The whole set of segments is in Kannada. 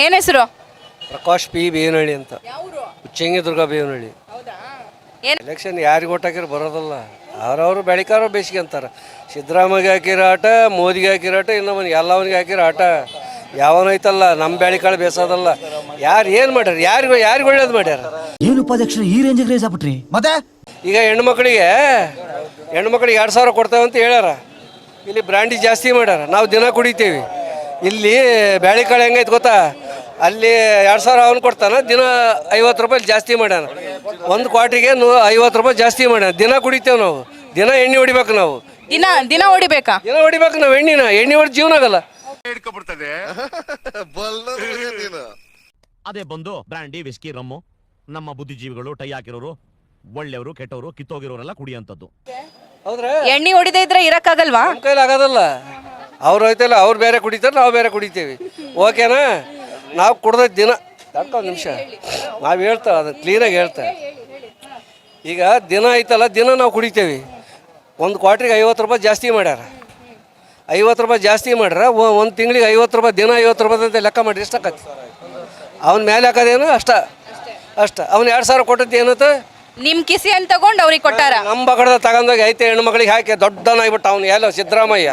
ಏನ್ ಹೆಸರು? ಪ್ರಕಾಶ್ ಪಿ ಬೇವನಹಳ್ಳಿ ಅಂತ, ಚೆಂಗಿದುರ್ಗ ಬೇವನಹಳ್ಳಿ. ಏನ್ ಎಲೆಕ್ಷನ್ ಯಾರಿಗೆ ಓಟ್ ಹಾಕಿರೋ ಬರೋದಲ್ಲ, ಅವ್ರವ್ರು ಬೆಳಿಕಾರೋ ಬೇಸಿಗೆ ಅಂತಾರೆ. ಸಿದ್ದರಾಮಯ್ಯಗೆ ಹಾಕಿರೋ ಆಟ, ಮೋದಿಗೆ ಹಾಕಿರೋ ಆಟ, ಇನ್ನೊಬ್ಬನಿಗೆ ಎಲ್ಲವನಿಗೆ ಹಾಕಿರೋ ಆಟ. ಯಾವನೈತಲ್ಲ ನಮ್ಮ ಬೆಳಿಕಾಳು ಬೇಸೋದಲ್ಲ. ಯಾರು ಏನು ಮಾಡ್ಯಾರ, ಯಾರಿಗೆ ಒಳ್ಳೇದು ಮಾಡ್ಯಾರ? ಏನು ಉಪಾಧ್ಯಕ್ಷರು ಈ ರೇಂಜಿಗೆ ರೇಸ್ ಆಗ್ಬಿಟ್ರಿ? ಮತ್ತೆ ಈಗ ಹೆಣ್ಮಕ್ಳಿಗೆ 2000 ಕೊಡ್ತೇವೆ ಅಂತ ಹೇಳ್ಯಾರ. ಇಲ್ಲಿ ಬ್ರ್ಯಾಂಡಿ ಜಾಸ್ತಿ ಮಾಡ್ಯಾರ, ನಾವು ದಿನ ಕುಡಿತೀವಿ. ಇಲ್ಲಿ ಬ್ಯಾಳಿಕಾಳು ಹೆಂಗೈತೆ ಗೊತ್ತಾ, ಅಲ್ಲಿ 2000 ಅವನು ಕೊಡ್ತಾನೆ, ದಿನ 50 ರೂಪಾಯಿ ಜಾಸ್ತಿ ಮಾಡ್ಯಾನ. ಒಂದು ಕ್ವಾಟ್ರಿಗೆ 50 ರೂಪಾಯಿ ಜಾಸ್ತಿ ಮಾಡ್ಯಾನ. ದಿನ ಕುಡಿತೇವೆ ನಾವು, ದಿನ ಎಣ್ಣೆ ಹೊಡಿಬೇಕು ನಾವು. ದಿನ ಹೊಡಿಬೇಕಾ? ದಿನ ಹೊಡಿಬೇಕು ನಾವು ಎಣ್ಣೆ ಹೊಡಿ ಜೀವನ ಆಗಲ್ಲ. ಅದೇ ಬಂದು ಬ್ರಾಂಡಿ ವಿಸ್ಕಿ ರಮ್ಮು ನಮ್ಮ ಬುದ್ಧಿಜೀವಿಗಳು ಟೈ ಹಾಕಿರೋರು, ಒಳ್ಳೆಯವರು ಕೆಟ್ಟವರು ಕಿತ್ತೋಗಿರೋರೆಲ್ಲ ಕುಡಿಯಂತದ್ದು. ಹೌದ್ರಾ? ಎಣ್ಣೆ ಹೊಡಿದೇ ಇದ್ರೆ ಇರಕ್ಕಾಗಲ್ವಾ? ನಮ್ಮ ಕೈಲಿ ಆಗೋದಲ್ಲ. ಅವ್ರು ಹೋಯ್ತಲ್ಲ, ಅವ್ರು ಬೇರೆ ಕುಡಿತಾರೆ, ನಾವು ಬೇರೆ ಕುಡಿತೀವಿ. ಓಕೆನಾ? ನಾವು ಕುಡ್ದ ದಿನ ಒಂದು ನಿಮಿಷ ನಾವು ಹೇಳ್ತೇವೆ, ಅದು ಕ್ಲೀನಾಗಿ ಹೇಳ್ತೇವೆ. ಈಗ ದಿನ ಐತಲ್ಲ, ದಿನ ನಾವು ಕುಡಿತೇವೆ. ಒಂದು ಕ್ವಾಟ್ರಿಗೆ 50 ರೂಪಾಯಿ ಜಾಸ್ತಿ ಮಾಡ್ಯಾರ. 50 ರೂಪಾಯಿ ಜಾಸ್ತಿ ಮಾಡ್ಯಾರ. ಒಂದು ತಿಂಗಳಿಗೆ 50 ರೂಪಾಯಿ, ದಿನ 50 ರೂಪಾಯಿ ಅಂತ ಲೆಕ್ಕ ಮಾಡಿ ಎಷ್ಟಾಕತಿ? ಅವ್ನ ಮೇಲೆ ಹಾಕೋದೇನು ಅಷ್ಟ. ಅವ್ನು 2000 ಕೊಟ್ಟದ್ದು ಏನತ್ತ? ನಿಮ್ ಕಿಸಿ ಅಂತ ತಗೊಂಡು ಅವ್ರಿಗೆ ಕೊಟ್ಟಾರ. ನಮ್ಮ ಬಗಡದ ತಗೊಂಡೋಗಿ ಐತೆ ಹೆಣ್ಮಕ್ಳಿಗೆ ಹಾಕಿ ದೊಡ್ಡನಾಗ್ಬಿಟ್ಟು ಅವ್ನು ಎಲ್ಲೋ ಸಿದ್ದರಾಮಯ್ಯ.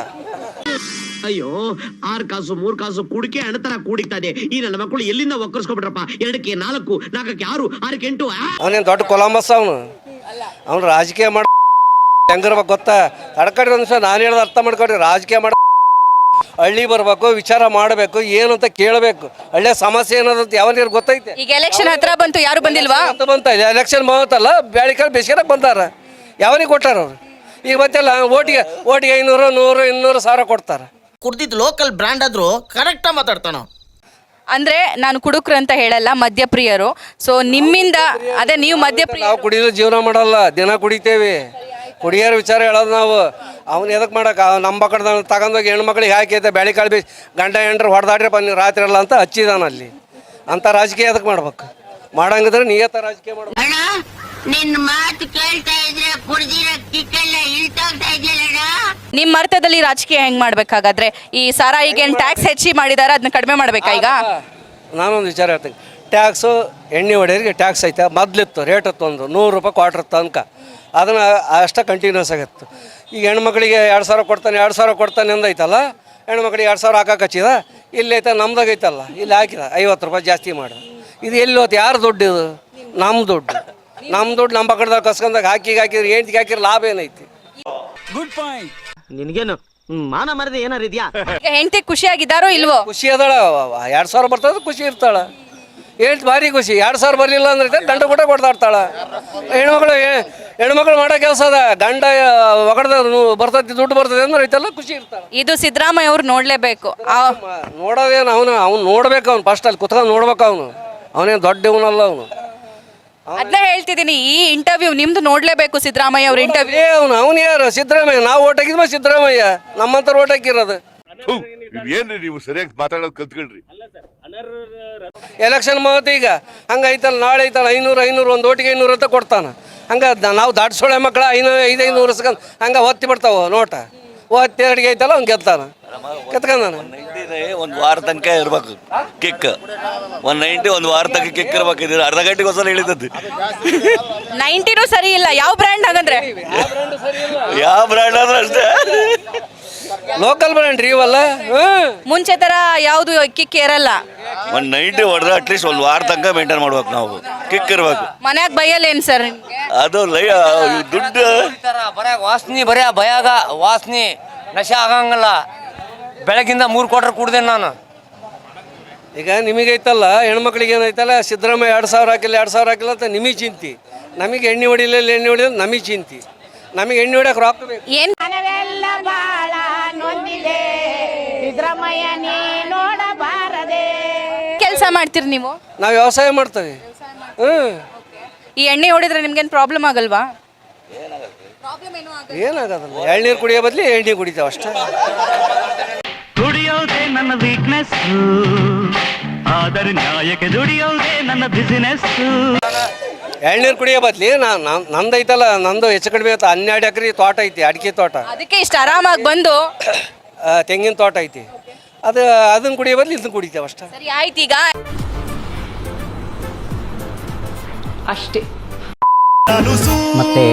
ಅಯ್ಯೋ 6 ಕಾಸು 3 ಕಾಸು ಕುಡಿಕೆ ಹಣತರ ಕೂಡಿಕ್ತಾದೆ. ಈ ನನ್ನ ಮಕ್ಕಳು ಎಲ್ಲಿಂದ ಒಕ್ಕರ್ಸ್ಕೊಬಿಟ್ರಪ್ಪ? 2ಕ್ಕೆ 4, 4ಕ್ಕೆ 6, 6ಕ್ಕೆ 8. ಅವನೇನು ದೊಡ್ಡ ಕೊಲಂಬಸ್ ಅವ್ನು ರಾಜಕೀಯ ಮಾಡ ಹೆಂಗಿರ್ಬೇಕು ಗೊತ್ತಾ? ತಡ್ಕಡ್ರಿ ಒಂದು ನಿಮಿಷ, ನಾನು ಹೇಳೋದು ಅರ್ಥ ಮಾಡ್ಕೊಡ್ರಿ. ರಾಜಕೀಯ ಮಾಡ ಹಳ್ಳಿ ಬರ್ಬೇಕು, ವಿಚಾರ ಮಾಡಬೇಕು, ಏನು ಅಂತ ಕೇಳಬೇಕು. ಹಳ್ಳಿಯ ಸಮಸ್ಯೆ ಏನದಂತ ಯಾವನಿಗೆ ಗೊತ್ತೈತೆ? ಈಗ ಎಲೆಕ್ಷನ್ ಹತ್ರ ಬಂತು, ಯಾರು ಬಂದಿಲ್ವಾ? ಅಂತ ಬಂತ ಎಲೆಕ್ಷನ್ ಬಂತಲ್ಲ, ಬ್ಯಾಳಿಕಾಳು ಬೇಸಿಗೆ ಬಂದಾರ. ಯಾವನಿಗೆ ಕೊಟ್ಟಾರ ಅವ್ರು? ಈಗ ಬಂತಲ್ಲ, ಓಟಿಗೆ 500, 100, 200 ಸಾವಿರ ಕೊಡ್ತಾರೆ. ಕುಡ್ದಿದ್ದು ಲೋಕಲ್ ಬ್ರ್ಯಾಂಡ್ ಆದ್ರೂ ಕರೆಕ್ಟಾಗಿ ಮಾತಾಡ್ತಾನ. ಅಂದ್ರೆ ನಾನು ಕುಡುಕ್ರು ಅಂತ ಹೇಳಲ್ಲ, ಮದ್ಯಪ್ರಿಯರು. ಸೊ ನಿಮ್ಮಿಂದ ಅದೇ ನೀವು ಮದ್ಯಪ್ರಿಯ. ನಾವು ಕುಡಿದ್ರೆ ಜೀವನ ಮಾಡಲ್ಲ, ದಿನ ಕುಡಿತೇವೆ. ಕುಡಿಯೋರ ವಿಚಾರ ಹೇಳೋದು ನಾವು. ಅವ್ನು ಎದಕ್ಕೆ ಮಾಡಕ್ಕೆ? ನಮ್ಮ ಬಕಡ್ದ ತಗೊಂಡೋಗಿ ಹೆಣ್ಮಕ್ಳಿಗೆ ಹಾಕೈತೆ ಬ್ಯಾಳಿಕಾಳು ಬೇಸಿ ಗಂಡ ಹೆಂಡ್ರು ಹೊಡೆದಾಡ್ರಿ ಬನ್ನಿ ರಾತ್ರಿ ಎಲ್ಲ ಅಂತ ಹಚ್ಚಿದಾನ ಅಲ್ಲಿ. ಅಂಥ ರಾಜಕೀಯ ಎದಕ್ಕೆ ಮಾಡ್ಬೇಕು? ಮಾಡಂಗಿದ್ರೆ ನಿಯತ ರಾಜಕೀಯ ಮಾಡ್ಬೇಕು. ನಿನ್ನ ಮಾತು ಕೇಳ್ತಾ ಇದ್ರೆ ಕುಡ್ದಿರೋ ಕಿಕ್ಕೆಲ್ಲ ಇಳ್ತೋಗ್ತಾ ಇದೆಯಲ್ಲ. ನಿಮ್ಮ ಅರ್ಥದಲ್ಲಿ ರಾಜಕೀಯ ಹೆಂಗ್ ಮಾಡ್ಬೇಕಾಗಾದ್ರೆ? ಈ ಸಾರಾಯಿಗೆ ಟ್ಯಾಕ್ಸ್ ಹೆಚ್ಚಿ ಮಾಡಿದಾರೆ, ಅದನ್ನ ಕಡಿಮೆ ಮಾಡ್ಬೇಕಾ ಈಗ? ನಾನೊಂದು ವಿಚಾರ ಹೇಳ್ತೀನಿ. ಟ್ಯಾಕ್ಸು ಎಣ್ಣೆ ಹೊಡೆಯೋರಿಗೆ ಟ್ಯಾಕ್ಸ್ ಐತೆ. ಮೊದಲಿತ್ತು ರೇಟ್ ಇತ್ತು, ಒಂದು 100 ರೂಪಾಯಿ ಕ್ವಾರ್ಟರ್ ತನಕ. ಅದನ್ನು ಅಷ್ಟೇ ಕಂಟಿನ್ಯೂಸ್ ಆಗಿತ್ತು. ಈಗ ಹೆಣ್ಮಕ್ಳಿಗೆ 2000 ಕೊಡ್ತಾನೆ ಅಂದೈತಲ್ಲ, ಹೆಣ್ಮಕ್ಳಿಗೆ 2000 ಹಾಕಕ್ಕೆ ಹಚ್ಚಿದ. ಇಲ್ಲಿ ಐತೆ ನಮ್ದಾಗೈತಲ್ಲ, ಇಲ್ಲಿ ಹಾಕಿದ 50 ರೂಪಾಯಿ ಜಾಸ್ತಿ ಮಾಡಿ. ಇದು ಎಲ್ಲಿ ಹೋಯ್ತು? ಯಾರು ದುಡ್ಡು ಇದು? ನಮ್ಮ ದುಡ್ಡು ನಮ್ಮ ಪಕ್ಕದಾಗ ಕಸ್ಕೊಂಡಾಗ ಹಾಕಿದ್ರೆ ಹೆಂಡ್ತಿಗೆ ಹಾಕಿದ್ರೆ ಲಾಭ ಏನೈತಿ? Good point. ನಿನ್ಗೇನು ಮಾನ ಮರದೆ ಏನಾರ ಇದೆಯಾ? ಈಗ ಹೆಂಡತಿ ಖುಷಿಯಾಗಿದ್ದಾರೋ ಇಲ್ವೋ? ಖುಷಿ ಅದಾಳ. 2000 ಬರ್ತದೆ, ಖುಷಿ ಇರ್ತಾಳ. ಹೇಳ್ತು ಭಾರಿ ಖುಷಿ. 2000 ಬರಲಿಲ್ಲ ಅಂದ್ರೆ ಗಂಡ ಕೂಡ ಕೊಡ್ತಾಡ್ತಾಳ. ಹೆಣ್ಮಕ್ಳು ಮಾಡೋ ಕೆಲಸ ಅದ. ಗಂಡ ಒಗಡ್ದ ಬರ್ತೈತಿ, ದುಡ್ಡು ಬರ್ತದೆ ಅಂದ್ರೆ ಐತಲ್ಲ, ಖುಷಿ ಇರ್ತಾಳ. ಇದು ಸಿದ್ದರಾಮಯ್ಯ ಅವ್ರು ನೋಡ್ಲೇಬೇಕು. ನೋಡೋದೇನು? ಅವ್ನು ನೋಡ್ಬೇಕು. ಅವ್ನು ಫಸ್ಟ್ ಅಲ್ಲಿ ಕುತ್ಕೊಂಡು ನೋಡ್ಬೇಕು. ಅವನೇನು ದೊಡ್ಡ ಇವನಲ್ಲ. ಅದನ್ನ ಹೇಳ್ತಿದ್ದೀನಿ, ಈ ಇಂಟರ್ವ್ಯೂ ನಿಮ್ದು ನೋಡ್ಲೇಬೇಕು. ಸಿದ್ದರಾಮಯ್ಯ ಅವ್ರ ಇಂಟರ್ವ್ಯೂ. ಅವನು ಯಾರು? ಸಿದ್ದರಾಮಯ್ಯ. ನಾವು ಓಟ್ ಹಾಕಿದ್ಮ ಸಿದ್ದರಾಮಯ್ಯ. ನಮ್ಮಂತ ಓಟ್ ಹಾಕಿರೋದು. ಏನ್ರಿ ನೀವು ಸರಿಯಾಗಿ ಮಾತಾಡೋದು ಕಲ್ತ್ಕೊಳ್ರಿ. ಎಲೆಕ್ಷನ್ ಮಾತು ಈಗ ಹಂಗೈತಲ್ಲ, ನಾಳೆ ಐತಲ್ಲ 500 ಒಂದು ಓಟಿಗೆ 500 ಅಂತ ಕೊಡ್ತಾನೆ. ಹಂಗೆ ನಾವು ದಾಟ್ಸೋಳೆ ಮಕ್ಕಳ 500 ಇಸ್ಕೊಂಡು ಹಂಗೆ ಒತ್ತಿ ಬಿಡ್ತಾವ ನೋಟ. ಒತ್ತಿ ಅಡಿಗೆ ಐತಲ್ಲ ಅವ್ನು ಗೆದ್ದಾನ, ಕೆತ್ಕೊಂಡಾನ. ಒಂದು ವಾರ ತನಕ ಇರ್ಬೇಕು ಕಿಕ್. 190 ಒಂದು ವಾರ ತನಕ ಕಿಕ್ ಇರ್ಬೇಕು. ಅರ್ಧ ಗಂಟೆಗೋಸ್ಕರ ಹೇಳಿದ್ದು 90 ಸರಿ ಇಲ್ಲ. ಯಾವ ಬ್ರ್ಯಾಂಡ್ ಹಾಗಂದ್ರೆ? ಯಾವ ಬ್ರ್ಯಾಂಡ್ ಆದ್ರೆ ಅಷ್ಟೇ, ಲೋಕಲ್ ಬ್ರ್ಯಾಂಡ್ ರೀ ಇವೆಲ್ಲ. ಮುಂಚೆ ತರ ಯಾವ್ದು ಕಿಕ್ ಇರಲ್ಲ. 190 ಹೊಡೆದ್ರೆ ಅಟ್ಲೀಸ್ಟ್ ಒಂದು ವಾರ ತನಕ ಮೇಂಟೈನ್ ಮಾಡ್ಬೇಕು. ನಾವು ಕಿಕ್ ಇರ್ಬೇಕು. ಮನ್ಯಾಗ ಬೈಯಲ್ಲೇನು ಸರ್? ಅದು ದುಡ್ಡು ವಾಸನೆ ಬರೀ ಭಯಾಗ ವಾಸನೆ ನಶೆ ಆಗಂಗಿಲ್ಲ. ಬೆಳಗಿಂದ 3 ಕ್ವಾರ್ಟರ್ ಕುಡ್ದೆ ನಾನು. ಈಗ ನಿಮಗೈತಲ್ಲ, ಹೆಣ್ಮಕ್ಳಿಗೆ ಏನೈತಲ್ಲ, ಸಿದ್ದರಾಮಯ್ಯ 2000 ಹಾಕಿಲ್ಲ ಅಂತ ನಿಮಗೆ ಚಿಂತಿ. ನಮಗೆ ಎಣ್ಣೆ ಹೊಡಿಲಿಲ್ಲ ನಮಗೆ ಚಿಂತಿ. ನಮಗೆ ಎಣ್ಣೆ ಹೊಡ್ಯಕ್ಕೆ ರೊಕ್ಕ ಬೇಕು. ಏನ್ ಮನವೆಲ್ಲ ಬಾಳ ನೊಂದಿದೆ, ಸಿದ್ದರಾಮಯ್ಯ ನೀ ನೋಡಬಾರದೆ. ಕೆಲಸ ಮಾಡ್ತೀರಿ ನೀವು? ನಾವು ವ್ಯವಸಾಯ ಮಾಡ್ತೇವೆ. ಈ ಎಣ್ಣೆ ಹೊಡಿದ್ರೆ ನಿಮ್ಗೇನು ಪ್ರಾಬ್ಲಮ್ ಆಗಲ್ವಾ? ಏನಾಗೋದಲ್ಲ. ಎಳ್ನೀರು ಕುಡಿಯೋ ಬದಲಿ ಎಣ್ಣೆ ಕುಡಿತಾವೆ ಅಷ್ಟೇ. ದುಡಿಯೋದೇ ನನ್ನ ವೀಕ್ನೆಸ್, ಆದರೆ ನ್ಯಾಯಕ್ಕೆ ದುಡಿಯೋದೇ ನನ್ನ ಬಿಸಿನೆಸ್. ಎಳ್ನೀರು ಕುಡಿಯೋ ಬದ್ಲಿ ನಂದೈತಲ್ಲ, ನಂದು ಹೆಚ್ಚು ಕಡಿಮೆ 12 ಎಕರೆ ತೋಟ ಐತಿ, ಅಡಿಕೆ ತೋಟ. ಅದಕ್ಕೆ ಇಷ್ಟು ಆರಾಮಾಗಿ ಬಂದು ತೆಂಗಿನ ತೋಟ ಐತಿ. ಅದನ್ನು ಕುಡಿಯೋ ಬದಲು ಇದನ್ನು ಕುಡಿತೇವೆ ಅಷ್ಟೇ. ಸರಿ ಆಯ್ತು ಈಗ ಅಷ್ಟೇ ಮತ್ತೆ